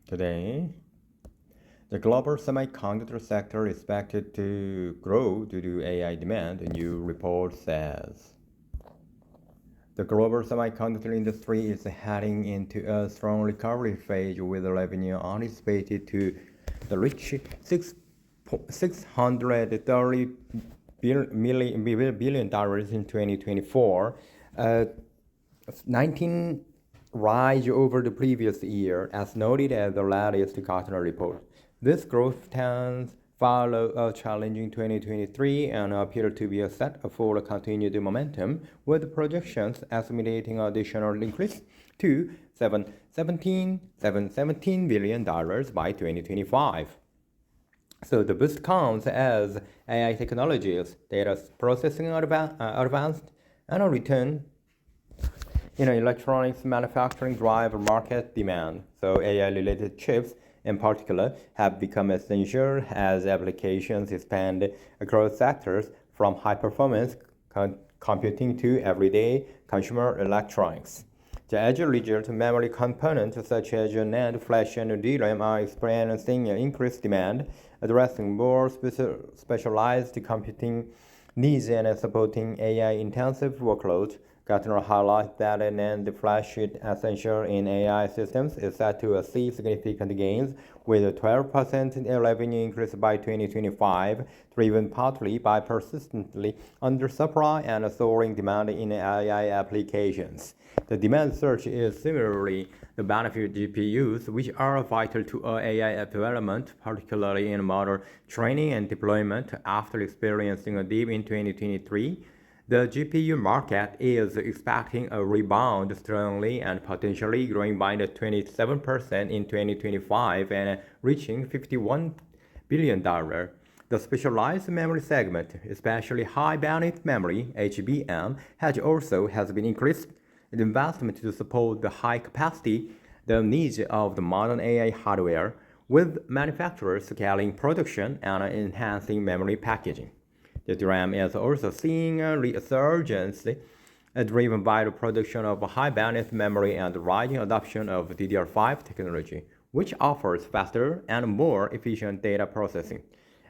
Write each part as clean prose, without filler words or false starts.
Today, the global semiconductor sector is expected to grow due to AI demand, a new report says. The global semiconductor industry is heading into a strong recovery phase with revenue anticipated to reach $630 billion in 2024, a 19 rise over the previous year, as noted at the latest Gartner report. This growth trends follow a challenging 2023 and appear to be set for a continued momentum, with projections estimating additional increase to $717 billion by 2025. So the boost comes as AI technologies, data processing advanced, and a return electronics manufacturing drive market demand. So AI-related chips in particular have become essential as applications expand across sectors from high-performance computing to everyday consumer electronics. The edge result memory components such as NAND, flash, and DRAM are experiencing increased demand, addressing more specialized computing needs and supporting AI-intensive workloads. Gartner highlights that NAND flash is essential in AI systems is set to see significant gains, with a 12% revenue increase by 2025, driven partly by persistently undersupply and soaring demand in AI applications. The demand surge is similarly the benefit GPUs, which are vital to AI development, particularly in model training and deployment. After experiencing a dip in 2023, the GPU market is expecting a rebound strongly and potentially growing by 27% in 2025 and reaching $51 billion. The specialized memory segment, especially high bandwidth memory (HBM), has been increased the investment to support the high capacity the needs of the modern AI hardware, with manufacturers scaling production and enhancing memory packaging. The DRAM is also seeing a resurgence driven by the production of high bandwidth memory and the rising adoption of DDR5 technology, which offers faster and more efficient data processing.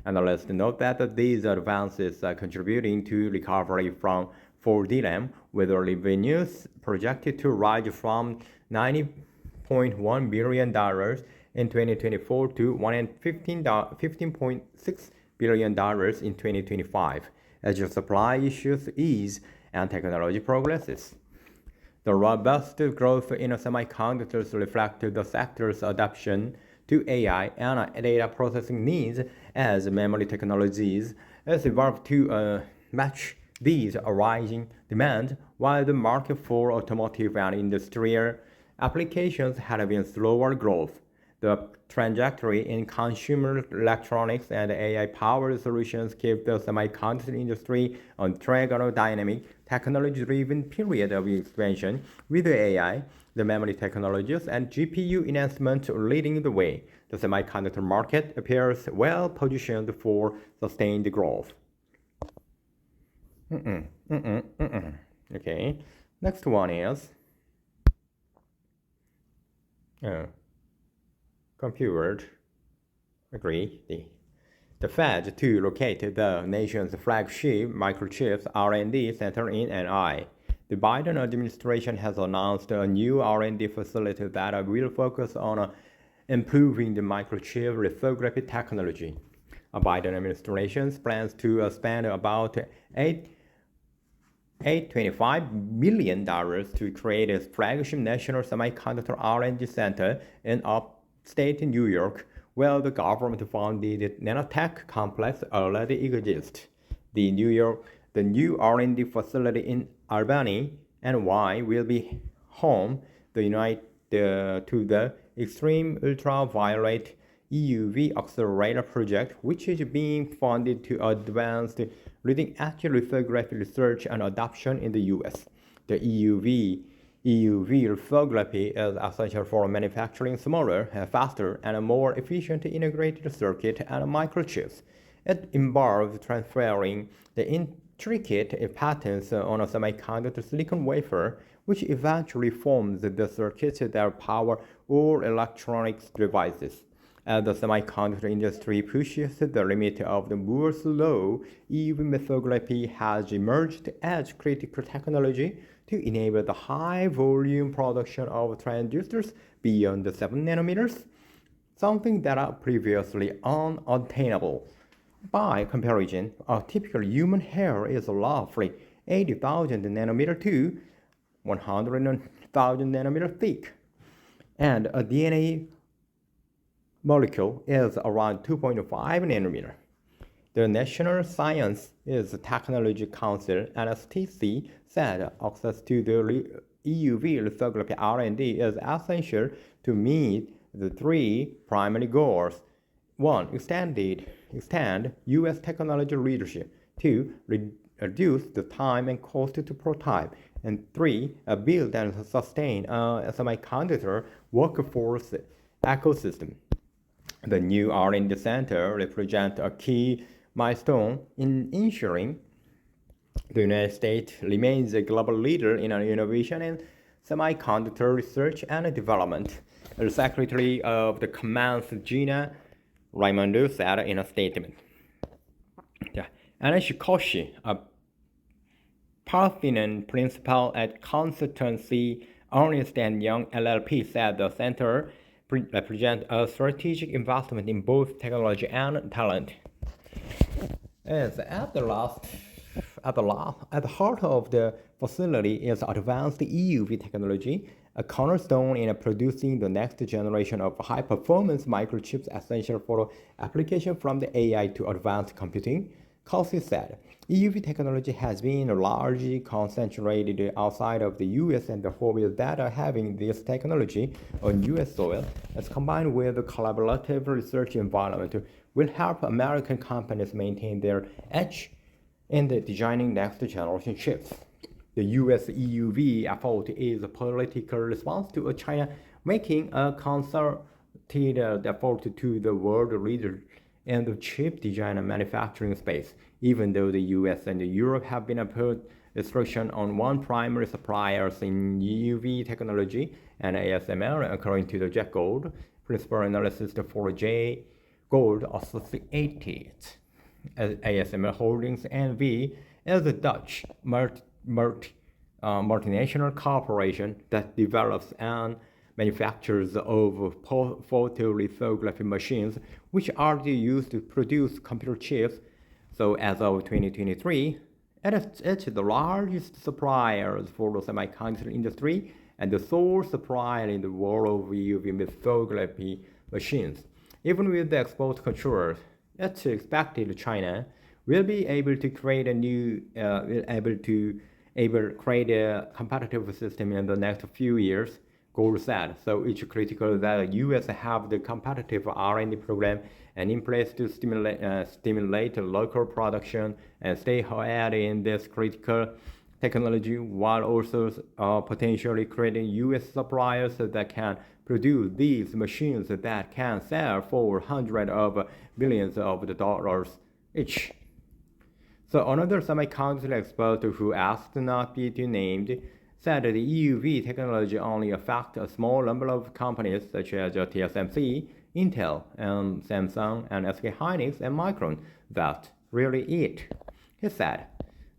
Analysts note that these advances are contributing to recovery for DRAM, with revenues projected to rise from $90.1 billion in 2024 to $115.6 billion in 2025, as the supply issues ease and technology progresses. The robust growth in semiconductors reflects the sector's adoption to AI and data processing needs as memory technologies evolve to match these rising demands, while the market for automotive and industrial applications had been slower growth. The trajectory in consumer electronics and AI-powered solutions keep the semiconductor industry on track on a dynamic, technology-driven period of expansion, with AI, the memory technologies, and GPU enhancement leading the way. The semiconductor market appears well positioned for sustained growth. Okay, next one is Computer agree the Fed to locate the nation's flagship microchips R&D center in NI. The Biden administration has announced a new R&D facility that will focus on improving the microchip lithography technology. A Biden administration plans to spend about $825 million to create a flagship national semiconductor R&D center in upstate New York, where the government-funded nanotech complex already exists. The new R&D facility in Albany, NY, will be home to the Extreme Ultraviolet EUV Accelerator project, which is being funded to advance leading-edge lithography research and adoption in the U.S. The EUV lithography is essential for manufacturing smaller, faster, and more efficient integrated circuit and microchips. It involves transferring the intricate patterns on a semiconductor silicon wafer, which eventually forms the circuits that power or electronics devices. As the semiconductor industry pushes the limit of the Moore's law, EUV lithography has emerged as critical technology to enable the high volume production of transistors beyond the 7 nanometers, something that are previously unattainable. By comparison, a typical human hair is roughly 80,000 nanometer to 100,000 nanometer thick, and a DNA molecule is around 2.5 nanometer. The National Science and Technology Council (NSTC) said access to the EUV lithography R&D is essential to meet the three primary goals. 1. Extend U.S. technology leadership. 2. Reduce the time and cost to prototype. And 3. Build and sustain a semiconductor workforce ecosystem. The new R&D Center represents a key milestone in ensuring the United States remains a global leader in innovation and semiconductor research and development. The Secretary of the Commerce, Gina Raimondo, said in a statement. Anish Koshi, a Parthenon principal at consultancy Ernst & Young LLP, said the center represents a strategic investment in both technology and talent. As at the heart of the facility is advanced EUV technology, a cornerstone in producing the next generation of high-performance microchips essential for application from the AI to advanced computing. Koshi said, EUV technology has been largely concentrated outside of the US, and the hope is that having this technology on US soil, as combined with a collaborative research environment, will help American companies maintain their edge in designing next-generation chips. The US EUV effort is a political response to China making a concerted effort to the world leader in the chip design and manufacturing space, even though the US and Europe have been put restriction on one primary suppliers in EUV technology and ASML, according to the Jack Gold principal analyst for J. Gold Associated. ASML Holdings NV is a Dutch multinational corporation that develops and manufacturers of photolithography machines, which are used to produce computer chips. So as of 2023, it's the largest supplier for the semiconductor industry and the sole supplier in the world of EUV lithography machines. Even with the export controls, it's expected China will be able to create create a competitive system in the next few years. Gold said. So it's critical that the U.S. have the competitive R&D program and in place to stimulate local production and stay ahead in this critical technology, while also potentially creating U.S. suppliers that can produce these machines that can sell for hundreds of billions of dollars each. So another semiconductor expert who asked not be named said that the EUV technology only affects a small number of companies such as TSMC, Intel, and Samsung, and SK Hynix, and Micron. That's really it. He said,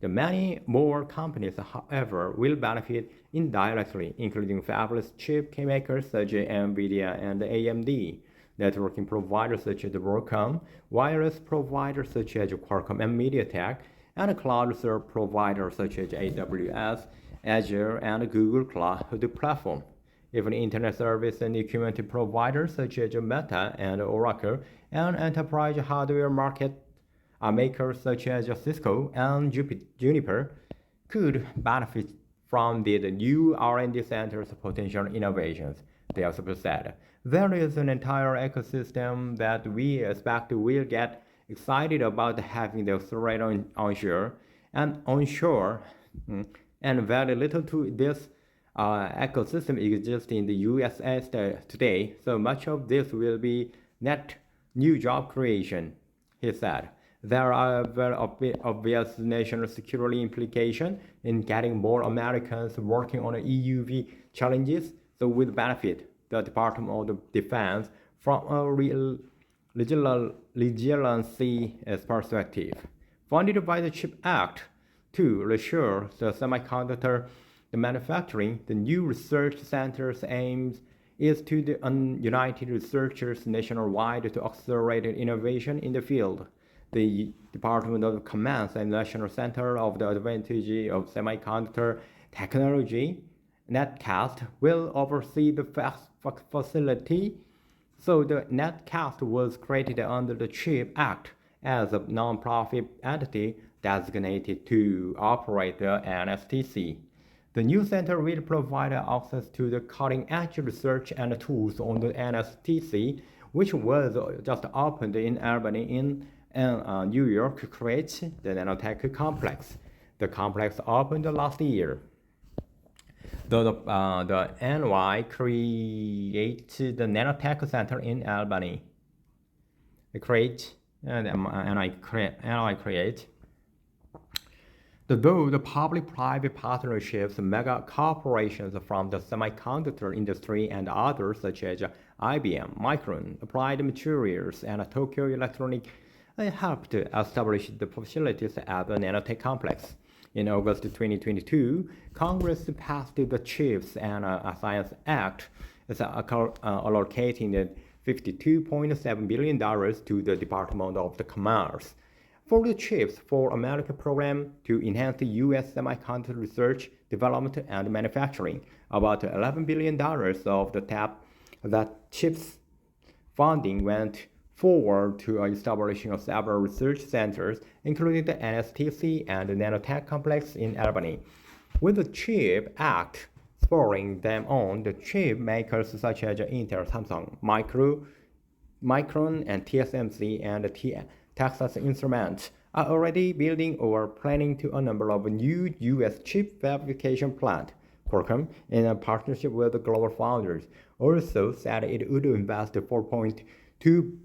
the many more companies, however, will benefit indirectly, including fabless chip makers such as NVIDIA and AMD, networking providers such as Broadcom, wireless providers such as Qualcomm and MediaTek, and cloud service providers such as AWS, Azure, and Google Cloud Platform. Even internet service and equipment providers such as Meta and Oracle, and enterprise hardware market makers such as Cisco and Juniper could benefit from the new R&D center's potential innovations. They also said, there is an entire ecosystem that we expect will get excited about having the accelerator onshore and onshore, and very little to this ecosystem exists in the USA today, so much of this will be net new job creation, he said. There are very obvious national security implications in getting more Americans working on EUV challenges, so with benefit. the Department of Defense from a real resiliency perspective. Funded by the CHIPS Act to reshore the semiconductor manufacturing, the new research center's aims is to the united researchers nationwide to accelerate innovation in the field. The Department of Commerce and National Center of the Advantage of Semiconductor Technology, NETCAST, will oversee the facility. So the NETCAST was created under the CHIPS Act as a non-profit entity designated to operate the NSTC. The new center will provide access to the cutting-edge research and tools on the NSTC, which was just opened in Albany in New York, creates the Nanotech Complex. The complex opened last year. The NY creates the Nanotech Center in Albany. Though the public-private partnerships, mega corporations from the semiconductor industry and others such as IBM, Micron, Applied Materials, and Tokyo Electronic helped establish the facilities at the Nanotech Complex. In August 2022, Congress passed the CHIPS and Science Act, allocating $52.7 billion to the Department of Commerce for the CHIPS for America program to enhance the U.S. semiconductor research, development, and manufacturing. About $11 billion of that CHIPS funding went forward to establishing several research centers, including the NSTC and the Nanotech Complex in Albany. With the CHIPS Act spurring them on, the chip makers such as Intel, Samsung, Micron, and TSMC and Texas Instruments are already building or planning to a number of new U.S. chip fabrication plants. Qualcomm, in a partnership with GlobalFoundries, also said it would invest $4.2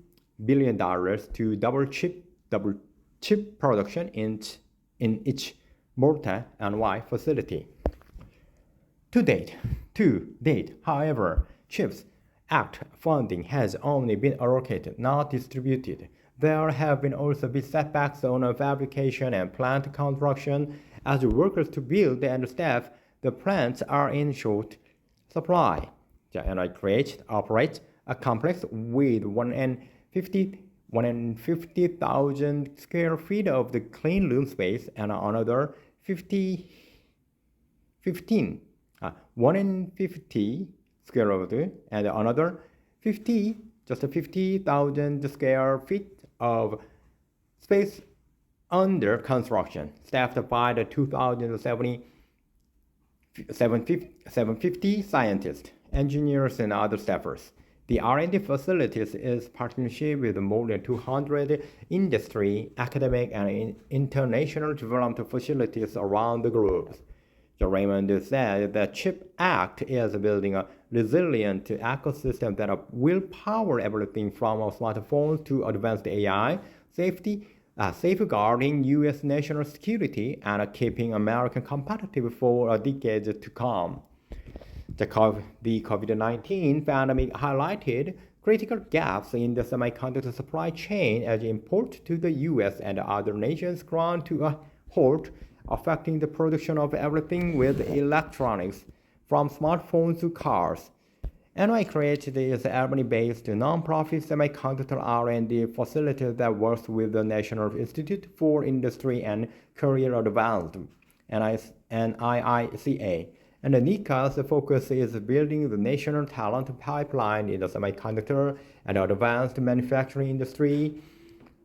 billion to double chip production in each Malta NY facility. To date, however, CHIPS Act funding has only been allocated, not distributed. There have been also been setbacks on fabrication and plant construction as workers to build and staff the plants are in short supply. NI operates a complex with 150,000 square feet of the clean room space and another 150 square feet and another 50,000 square feet of space under construction, staffed by the 750 scientists, engineers, and other staffers. The R&D facilities is partnership with more than 200 industry, academic, and international development facilities around the globe. Raymond said the CHIPS Act is building a resilient ecosystem that will power everything from smartphones to advanced AI, safeguarding U.S. national security and keeping America competitive for decades to come. The COVID-19 pandemic highlighted critical gaps in the semiconductor supply chain as imports to the U.S. and other nations ground to a halt, affecting the production of everything with electronics, from smartphones to cars. NI created is an Albany-based non-profit semiconductor R&D facility that works with the National Institute for Industry and Career Advancement, NIICA. And NICA's focus is building the national talent pipeline in the semiconductor and advanced manufacturing industry.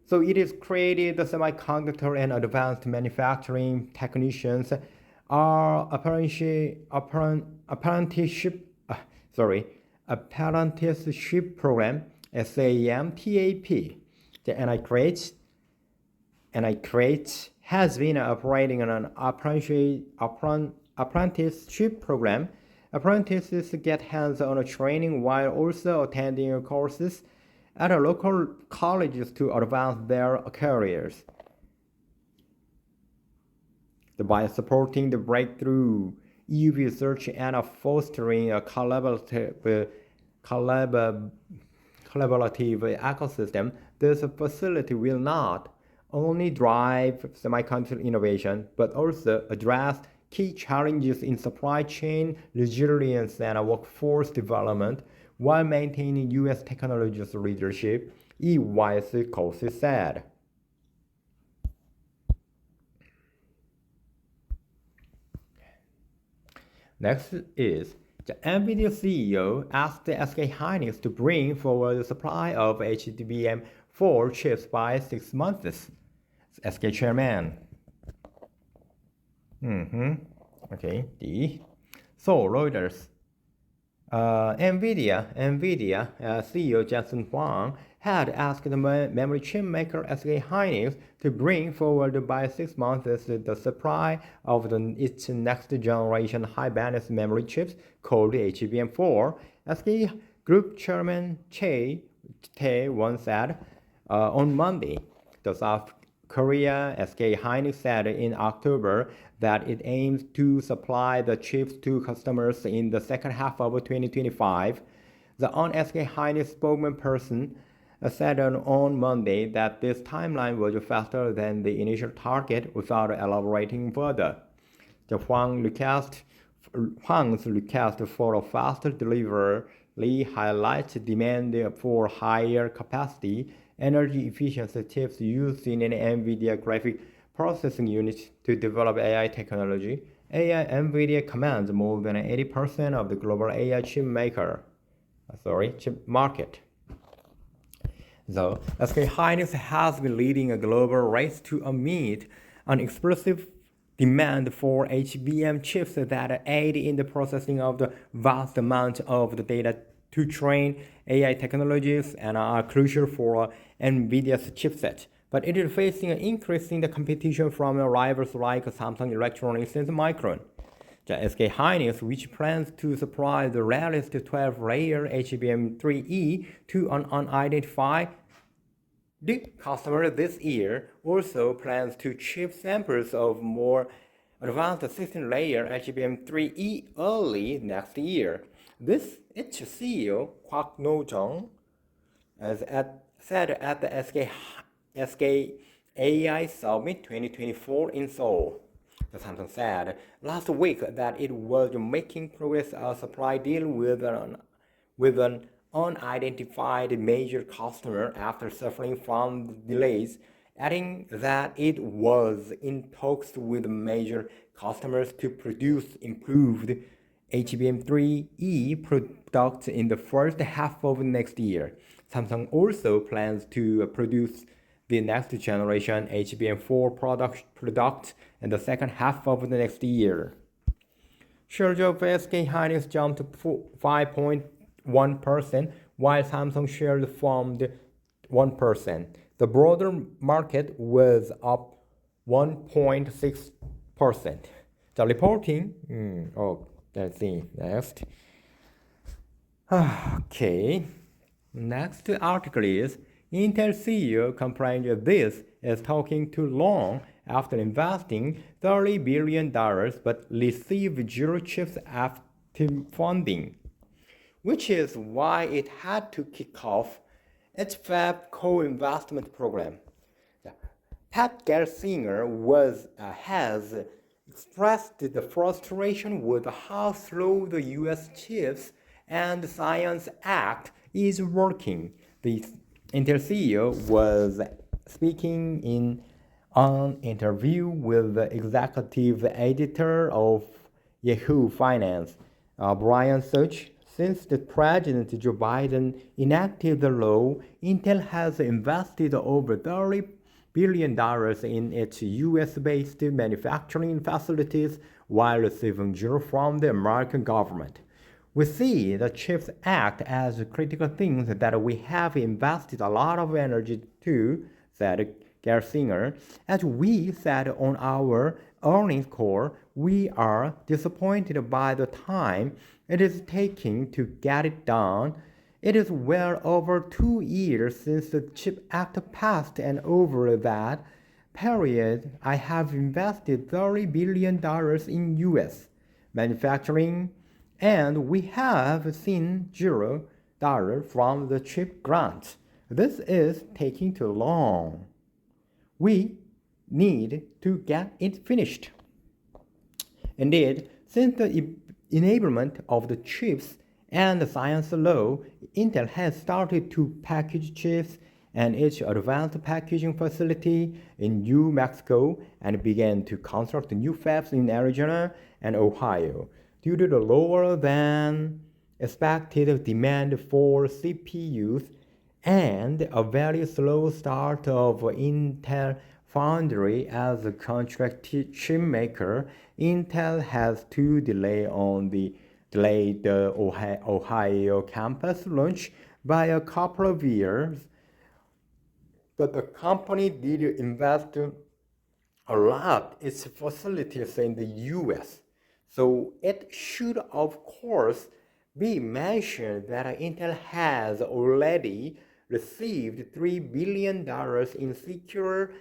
So it is created the semiconductor and advanced manufacturing technicians are apprenticeship program, SAM-TAP. The NICREATE has been operating on an apprenticeship program. Apprentices get hands-on training while also attending courses at local colleges to advance their careers. By supporting the breakthrough EUV research and fostering a collaborative collaborative ecosystem, this facility will not only drive semiconductor innovation, but also address key challenges in supply chain resilience and workforce development while maintaining U.S. technologies leadership, EYC said. Next is the NVIDIA CEO asked SK hynix to bring forward the supply of HBM4 chips by 6 months. SK chairman. Okay, D. So Reuters. NVIDIA CEO Jensen Huang had asked the memory chip maker SK hynix to bring forward by 6 months the supply of its next generation high bandwidth memory chips called HBM4. SK Group Chairman Chae Tae-won said on Monday. The South Korea SK hynix said in October that it aims to supply the chips to customers in the second half of 2025. The SK hynix spokesperson said on Monday that this timeline was faster than the initial target without elaborating further. The Huang's request for a faster delivery highlights demand for higher capacity, energy efficient chips used in an NVIDIA graphic processing unit to develop AI technology. NVIDIA commands more than 80% of the global AI chip market. Though SK hynix has been leading a global race to meet an explosive demand for HBM chips that aid in the processing of the vast amount of the data to train AI technologies and are crucial for NVIDIA's chipset. But it is facing an increase in the competition from rivals like Samsung Electronics and Micron. The SK hynix, which plans to supply the latest 12-layer HBM3E to an unidentified customer this year, also plans to ship samples of more advanced 16-layer HBM3E early next year. This its CEO Kwak No-jung said at the SK AI Summit 2024 in Seoul. The Samsung said last week that it was making progress a supply deal with an unidentified major customer after suffering from delays, adding that it was in talks with major customers to produce improved HBM3E products in the first half of next year. Samsung also plans to produce the next generation HBM4 product in the second half of the next year. Shares of SK hynix jumped 5.1%, while Samsung shares formed 1%. The broader market was up 1.6%. The reporting, let's see, next. Okay, next article is Intel CEO complained this is talking too long after investing $30 billion but received zero chips after funding, which is why it had to kick off its Fab co-investment program. Pat Gelsinger has expressed the frustration with how slow the U.S. Chips and Science Act is working. The Intel CEO was speaking in an interview with the executive editor of Yahoo Finance, Brian Such. Since the President Joe Biden enacted the law, Intel has invested over $30 billion in its US-based manufacturing facilities while receiving zero from the American government. We see the CHIPS Act as a critical thing that we have invested a lot of energy to, said Gelsinger. As we said on our earnings call, we are disappointed by the time it is taking to get it done. It is well over 2 years since the CHIPS Act passed, and over that period, I have invested $30 billion in US manufacturing, and we have seen $0 from the CHIP grant. This is taking too long. We need to get it finished. Indeed, since the enablement of the chips and the science law, Intel has started to package chips and its advanced packaging facility in New Mexico and began to construct new fabs in Arizona and Ohio. Due to the lower than expected demand for CPUs and a very slow start of Intel Foundry as a contract chip maker, Intel has to delay the Ohio campus launch by a couple of years. But the company did invest a lot in its facilities in the US. So it should, of course, be mentioned that Intel has already received $3 billion in secure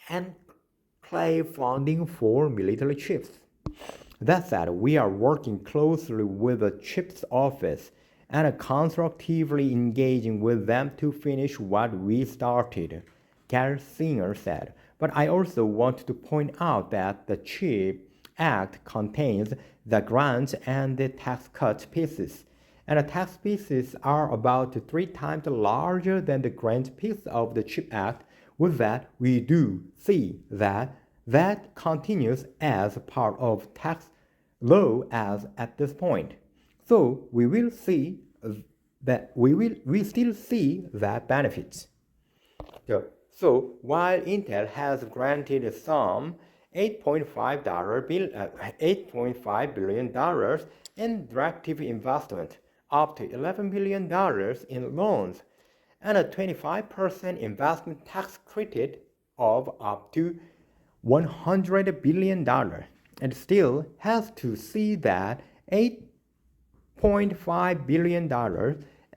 enclave funding for military chips. That said, we are working closely with the CHIPS office and constructively engaging with them to finish what we started, Gary Singer said. But I also want to point out that the CHIP Act contains the grants and the tax cut pieces, and the tax pieces are about 3 times larger than the grant piece of the CHIP Act. With that, we do see that continues as part of tax law as at this point. So we will see that we still see that benefits. So while Intel has granted some $8.5 billion in directive investment, up to $11 billion in loans, and a 25% investment tax credit of up to $100 billion, and still has to see that $8.5 billion.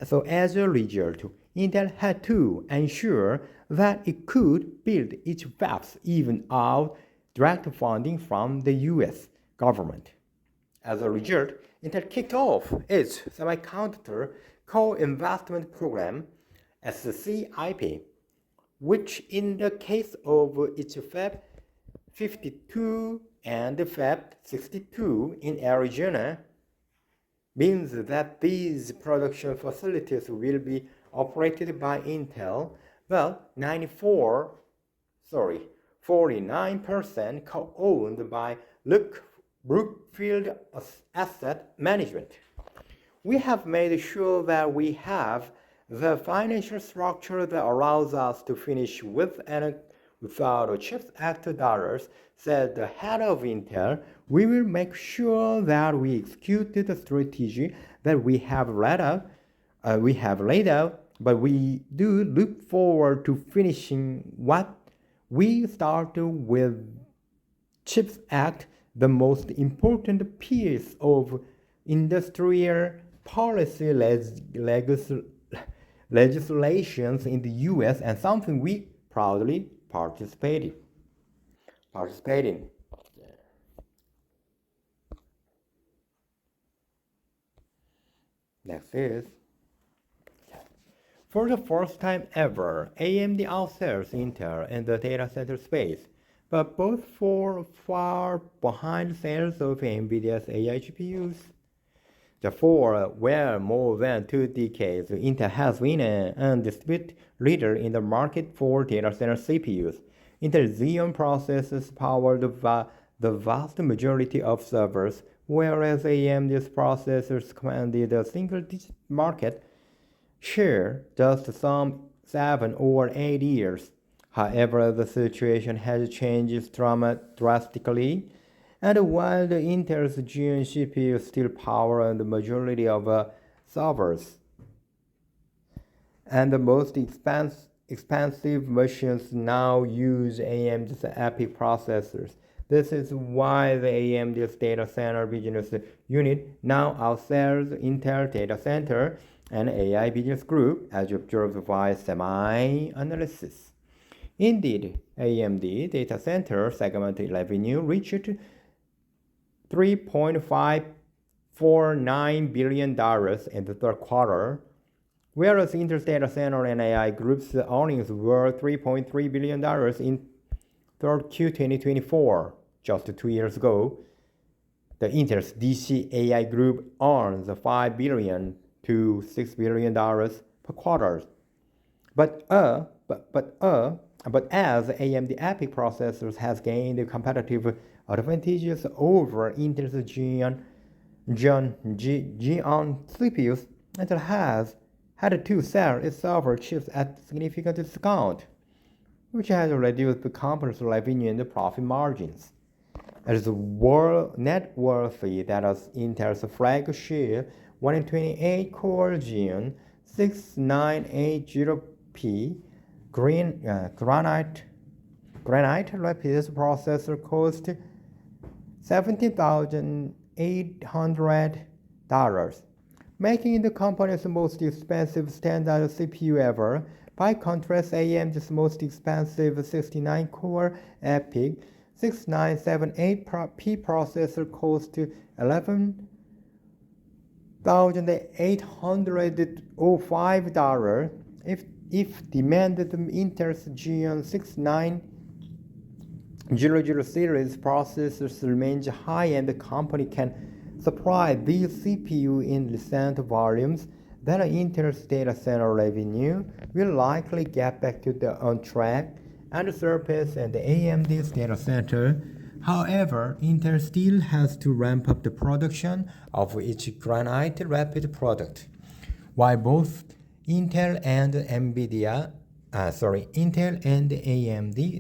So as a result, Intel had to ensure that it could build its fabs even without direct funding from the US government. As a result, Intel kicked off its Semiconductor Co-Investment Program, SCIP, which in the case of its Fab 52 and Fab 62 in Arizona means that these production facilities will be operated by Intel. Well, 49% co-owned by Brookfield Asset Management. We have made sure that we have the financial structure that allows us to finish with and without a CHIPS Act dollars, said the head of Intel. We will make sure that we execute the strategy that we have laid out, but we do look forward to finishing what we started with CHIPS Act, the most important piece of industrial policy legislations in the US, and something we proudly participate in. Next is, for the first time ever, AMD outsells Intel in the data center space, but both fall far behind sales of NVIDIA's AI GPUs. For well more than 2 decades, Intel has been an undisputed leader in the market for data center CPUs. Intel Xeon processors power the vast majority of servers, whereas AMD's processors commanded a single-digit market share just some 7 or 8 years. However, the situation has changed drastically, and while the Intel's Xeon CPU still power the majority of servers, and the most expensive machines now use AMD's EPYC processors. This is why the AMD's data center business unit now outsells Intel Data Center and AI Business Group, as observed by SemiAnalysis. Indeed, AMD Data Center segment revenue reached $3.549 billion in the third quarter, Whereas Intel's data center and AI group's earnings were $3.3 billion in third Q 2024, just 2 years ago. The Intel's DC AI group earns $5 billion to $6 billion per quarter. But as AMD EPYC processors has gained competitive advantages over Intel's Xeon CPUs, Intel has had to sell its server chips at significant discount, which has reduced the company's revenue and profit margins. It is noteworthy that as Intel's flagship 128-core Xeon 6980P Granite Rapids processor cost $17,800, making it the company's most expensive standard CPU ever. By contrast, AMD's most expensive 69-core EPYC 6978P processor cost $11,805. If demanded, Intel's Xeon 6900 series processors remains high and the company can supply these CPU in decent volumes, then Intel's data center revenue will likely get back to the on track and surpass and AMD's data center. However, Intel still has to ramp up the production of each Granite Rapids product, while both Intel and AMD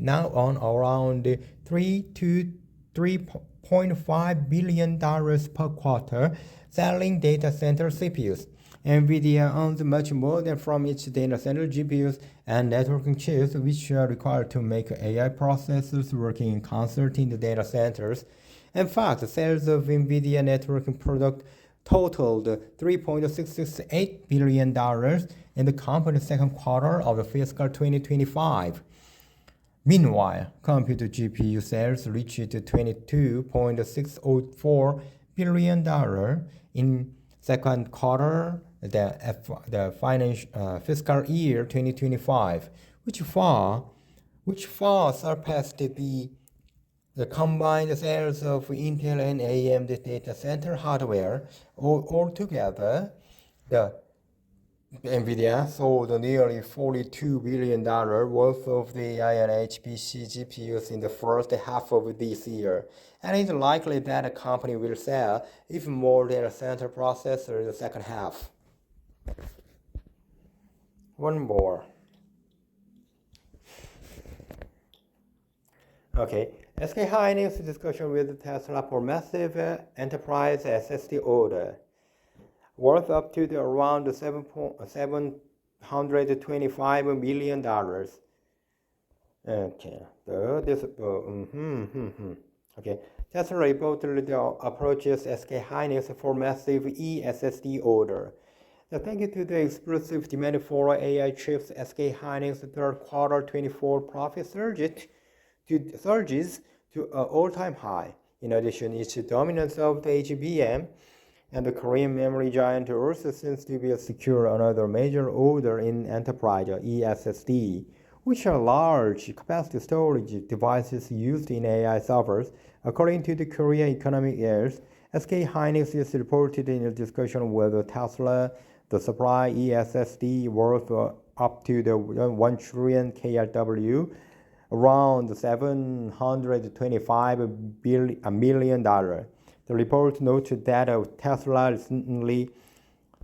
now earn around $3 to $3.5 billion per quarter selling data center CPUs. NVIDIA earns much more than from its data center GPUs and networking chips, which are required to make AI processors working in concert in the data centers. In fact, sales of NVIDIA networking product totaled $3.668 billion in the company's second quarter of the fiscal 2025. Meanwhile, computer GPU sales reached $22.604 billion in second quarter the fiscal year 2025, which far surpassed the combined sales of Intel and AMD data center hardware. Altogether, the NVIDIA sold nearly $42 billion worth of the AI and HPC GPUs in the first half of this year, and it's likely that the company will sell even more data center processors in the second half. One more. Okay, SK Hynix discussion with Tesla for massive enterprise SSD order, worth up to around $725 million. Okay, Okay, Tesla reportedly approaches SK Hynix for massive eSSD order. Thanks to the explosive demand for AI chips, SK Hynix third quarter 24 profit surges to an all-time high. In addition, its dominance of the HBM and the Korean memory giant also seems to be secure another major order in enterprise eSSD, which are large capacity storage devices used in AI servers. According to the Korea Economic Airs, SK Hynix is reported in a discussion with Tesla the supply eSSD worth up to the 1 trillion KRW, around $725 million. The report noted that Tesla recently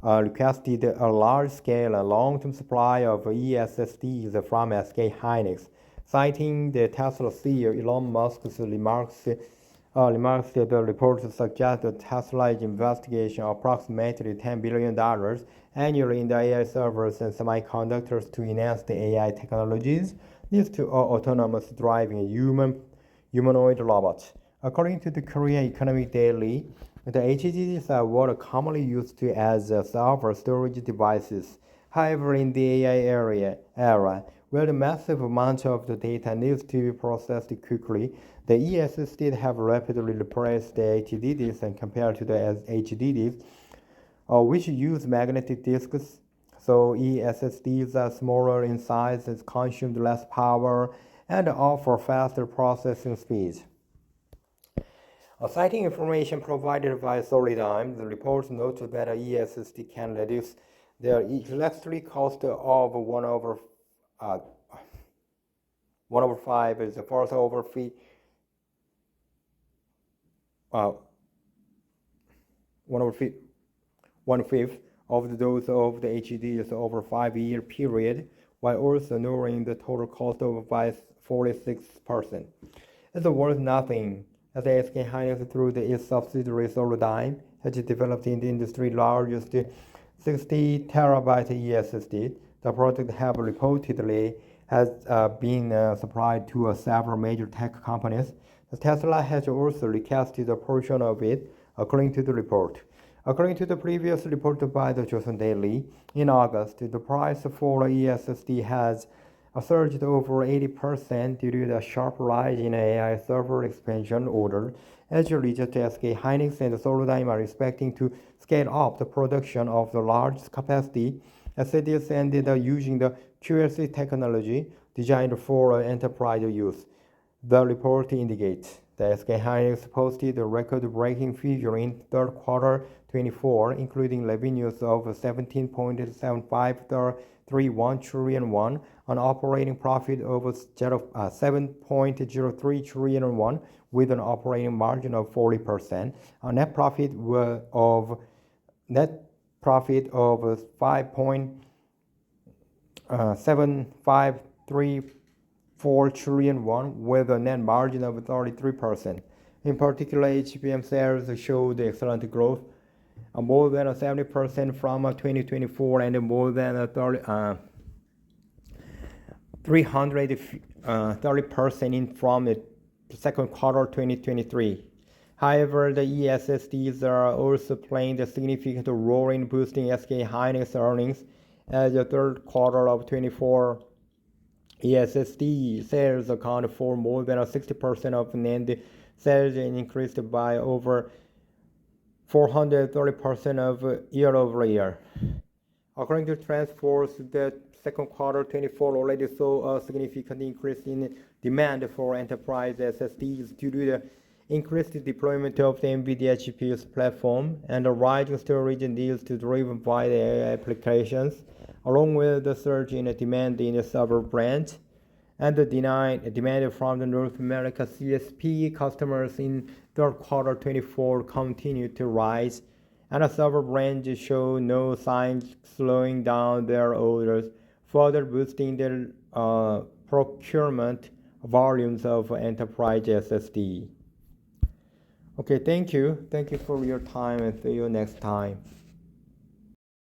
requested a large-scale and long-term supply of eSSDs from SK Hynix, citing the Tesla CEO Elon Musk's remarks. The report suggests that Tesla is investigating approximately $10 billion annually in the AI servers and semiconductors to enhance the AI technologies needs to autonomous driving humanoid robots. According to the Korea Economic Daily, the HDDs are what are commonly used as server storage devices. However, in the AI era, where the massive amount of the data needs to be processed quickly, the eSSDs have rapidly replaced the HDDs and compared to the HDDs, which use magnetic disks. So eSSDs are smaller in size, consume less power, and offer faster processing speeds. Citing information provided by Solidigm, the report notes that eSSD can reduce their electricity cost of 1/5 is the first over fee. 1/5 of those of the HDDs over 5-year period, while also lowering the total cost of by 46%. It's worth nothing as SK Hynix through its subsidiary Solidigm has developed in the industry's largest 60 terabyte eSSD. The product have reportedly has been supplied to several major tech companies. Tesla has also recasted a portion of it, according to the report. According to the previous report by the Joseon Daily, in August, the price for eSSD has surged over 80% due to the sharp rise in AI server expansion order. As a result, SK Hynix and Solidigm are expecting to scale up the production of the large capacity SSDs and using the QLC technology designed for enterprise use. The report indicates that SK Hynix posted a record-breaking figure in third quarter 24, including revenues of 17.7531 trillion won, an operating profit of 7.03 trillion won, with an operating margin of 40%, a net profit of 5.7534 trillion won, with a net margin of 33%. In particular, HBM sales showed excellent growth, more than 70% from 2024 and more than 330% from the second quarter 2023. However, the eSSDs are also playing a significant role in boosting SK Hynix earnings, as the third quarter of 24 eSSD sales account for more than 60% of NAND sales and increased by over 430% of year-over-year. According to TrendForce, the second quarter 24 already saw a significant increase in demand for enterprise SSDs due to the increased deployment of the NVIDIA GPU's platform and the rising storage needs driven by the AI applications, along with the surge in demand in the server branch and the demand from the North America CSP customers in third quarter 24 continued to rise, and the server branch show no signs slowing down their orders, further boosting their procurement volumes of enterprise SSD. Okay, thank you. Thank you for your time and see you next time.